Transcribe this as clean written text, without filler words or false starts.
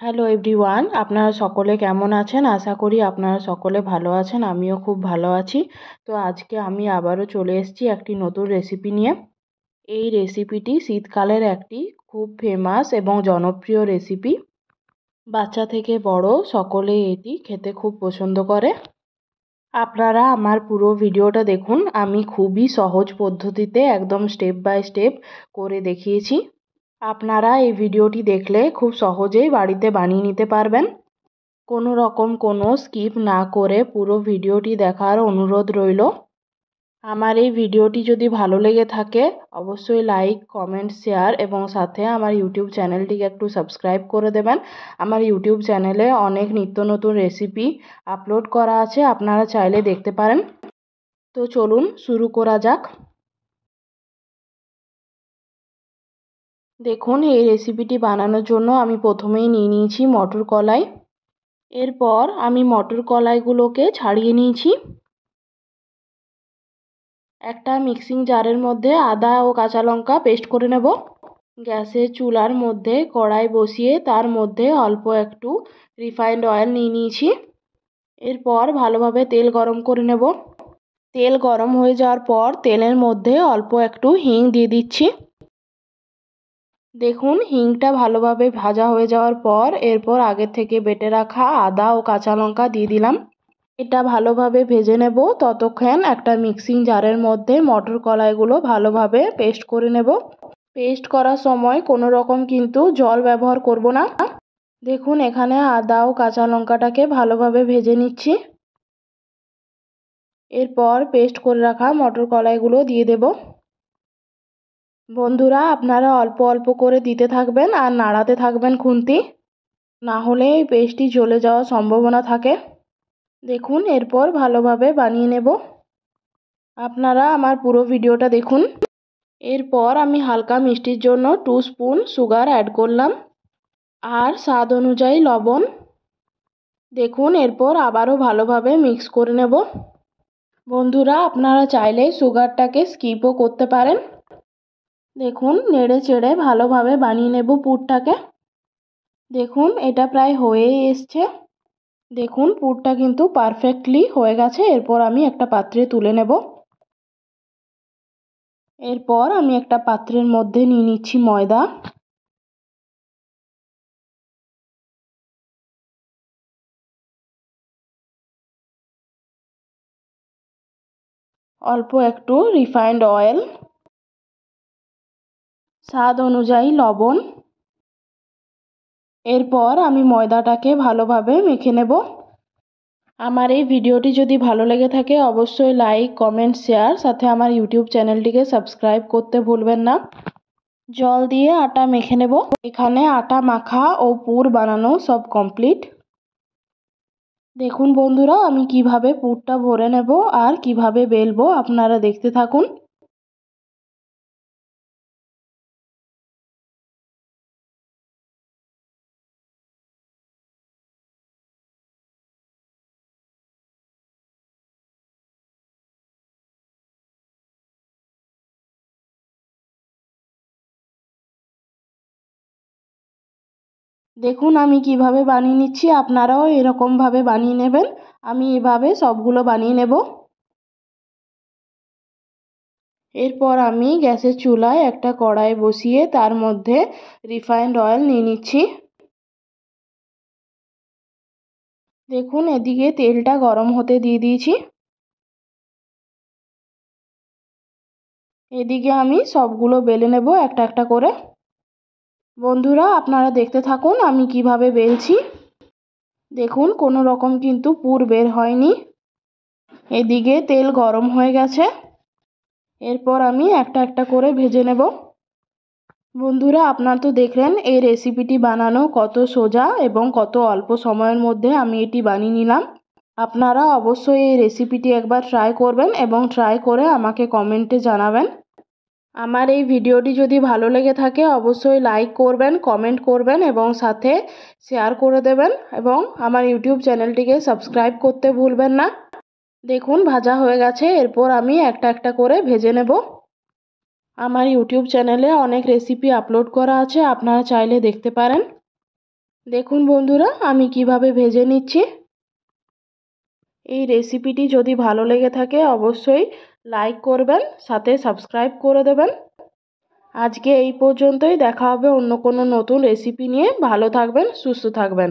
Hello everyone, আপনারা সকলে কেমন আছেন? আশা করি আপনারা সকলে ভালো আছেন। আমিও খুব ভালো আছি। তো আজকে আমি আবারও চলে এসেছি একটি নতুন রেসিপি নিয়ে। এই রেসিপিটি শীতকালের একটি খুব ফেমাস এবং জনপ্রিয় রেসিপি। বাচ্চা থেকে বড় সকলেই এটি খেতে খুব পছন্দ করে। আপনারা আমার পুরো ভিডিওটা দেখুন। আমি খুবই সহজ পদ্ধতিতে একদম স্টেপ বাই স্টেপ করে দেখিয়েছি। আপনারা এই ভিডিওটি দেখলে খুব সহজেই বাড়িতে বানিয়ে নিতে পারবেন। কোনো রকম কোনো স্কিপ না করে পুরো ভিডিওটি দেখার অনুরোধ রইল। আমার এই ভিডিওটি যদি ভালো লেগে থাকে অবশ্যই লাইক, কমেন্ট, শেয়ার এবং সাথে আমার ইউটিউব চ্যানেলটিকে একটু সাবস্ক্রাইব করে দেবেন। আমার ইউটিউব চ্যানেলে অনেক নিত্য নতুন রেসিপি আপলোড করা আছে, আপনারা চাইলে দেখতে পারেন। তো চলুন শুরু করা যাক। দেখুন, এই রেসিপিটি বানানোর জন্য আমি প্রথমেই নিয়ে নিয়েছি মটর কলাই। এরপর আমি মটর কলাইগুলোকে ছাড়িয়ে নিয়েছি। একটা মিক্সিং জারের মধ্যে আদা ও কাঁচা লঙ্কা পেস্ট করে নেব। গ্যাসের চুলার মধ্যে কড়াই বসিয়ে তার মধ্যে অল্প একটু রিফাইন্ড অয়েল নিয়ে নিয়েছি। এরপর ভালোভাবে তেল গরম করে নেব। তেল গরম হয়ে যাওয়ার পর তেলের মধ্যে অল্প একটু হিং দিয়ে দিচ্ছি। দেখুন, হিংটা ভালোভাবে ভাজা হয়ে যাওয়ার পর এরপর আগে থেকে বেটে রাখা আদা ও কাঁচা লঙ্কা দিয়ে দিলাম। এটা ভালোভাবে ভেজে নেব। ততক্ষণ একটা মিক্সিং জারের মধ্যে মটর কলাইগুলো ভালোভাবে পেস্ট করে নেব। পেস্ট করার সময় কোনো রকম কিন্তু জল ব্যবহার করব না। দেখুন, এখানে আদা ও কাঁচা লঙ্কাটাকে ভালোভাবে ভেজে নিচ্ছি। এরপর পেস্ট করে রাখা মটর কলাইগুলো দিয়ে দেব। বন্ধুরা, আপনারা অল্প অল্প করে দিতে থাকবেন আর নাড়াতে থাকবেন খুন্তি, না হলে এই পেস্টটি জ্বলে যাওয়ার সম্ভাবনা থাকে। দেখুন, এরপর ভালোভাবে বানিয়ে নেব। আপনারা আমার পুরো ভিডিওটা দেখুন। এরপর আমি হালকা মিষ্টির জন্য 2 স্পুন সুগার অ্যাড করলাম আর স্বাদ অনুযায়ী লবণ। দেখুন, এরপর আবারও ভালোভাবে মিক্স করে নেব। বন্ধুরা, আপনারা চাইলে সুগারটাকে স্কিপও করতে পারেন। দেখুন, নেড়ে চেড়ে ভালোভাবে বানিয়ে নেব পুরটাকে। দেখুন, এটা প্রায় হয়েই এসছে। দেখুন, পুরটা কিন্তু পারফেক্টলি হয়ে গেছে। এরপর আমি একটা পাত্রে তুলে নেব। এরপর আমি একটা পাত্রের মধ্যে নিয়ে নিচ্ছি ময়দা। অল্প একটু রিফাইন্ড অয়েল, স্বাদ অনুযায়ী লবণ। এরপর আমি ময়দাটাকে ভালোভাবে মেখে নেব। আমার এই ভিডিওটি যদি ভালো লেগে থাকে অবশ্যই লাইক, কমেন্ট, শেয়ার, সাথে আমার ইউটিউব চ্যানেলটিকে সাবস্ক্রাইব করতে ভুলবেন না। জল দিয়ে আটা মেখে নেব। এখানে আটা মাখা ও পুর বানানো সব কমপ্লিট। দেখুন বন্ধুরা, আমি কিভাবে পুরটা ভরে নেব আর কিভাবে বেলবো আপনারা দেখতে থাকুন। দেখুন আমি কিভাবে বানিয়ে নিচ্ছি, আপনারাও এরকমভাবে বানিয়ে নেবেন। আমি এভাবে সবগুলো বানিয়ে নেব। এরপর আমি গ্যাসের চুলায় একটা কড়াই বসিয়ে তার মধ্যে রিফাইন্ড অয়েল নিয়ে নিচ্ছি। দেখুন, এদিকে তেলটা গরম হতে দিয়ে দিয়েছি। এদিকে আমি সবগুলো বেলে নেব একটা একটা করে। বন্ধুরা, আপনারা দেখতে থাকুন আমি কিভাবে বেলছি। দেখুন, কোনো রকম কিন্তু পুর বের হয়নি। এদিকে তেল গরম হয়ে গেছে। এরপর আমি একটা একটা করে ভেজে নেব। বন্ধুরা, আপনারা তো দেখলেন এই রেসিপিটি বানানো কত সোজা এবং কত অল্প সময়ের মধ্যে আমি এটি বানিয়ে নিলাম। আপনারা অবশ্যই এই রেসিপিটি একবার ট্রাই করবেন এবং ট্রাই করে আমাকে কমেন্টে জানাবেন। আমার এই ভিডিওটি যদি ভালো লেগে থাকে অবশ্যই লাইক করবেন, কমেন্ট করবেন এবং সাথে শেয়ার করে দেবেন এবং আমার ইউটিউব চ্যানেলটিকে সাবস্ক্রাইব করতে ভুলবেন না। দেখুন, ভাজা হয়ে গেছে। এরপর আমি একটা একটা করে ভেজে নেব। আমার ইউটিউব চ্যানেলে অনেক রেসিপি আপলোড করা আছে, আপনারা চাইলে দেখতে পারেন। দেখুন বন্ধুরা আমি কিভাবে ভেজে নিচ্ছি। এই রেসিপিটি যদি ভালো লেগে থাকে অবশ্যই লাইক করবেন, সাথে সাবস্ক্রাইব করে দেবেন। আজকে এই পর্যন্তই, দেখা হবে অন্য কোনো নতুন রেসিপি নিয়ে। ভালো থাকবেন, সুস্থ থাকবেন।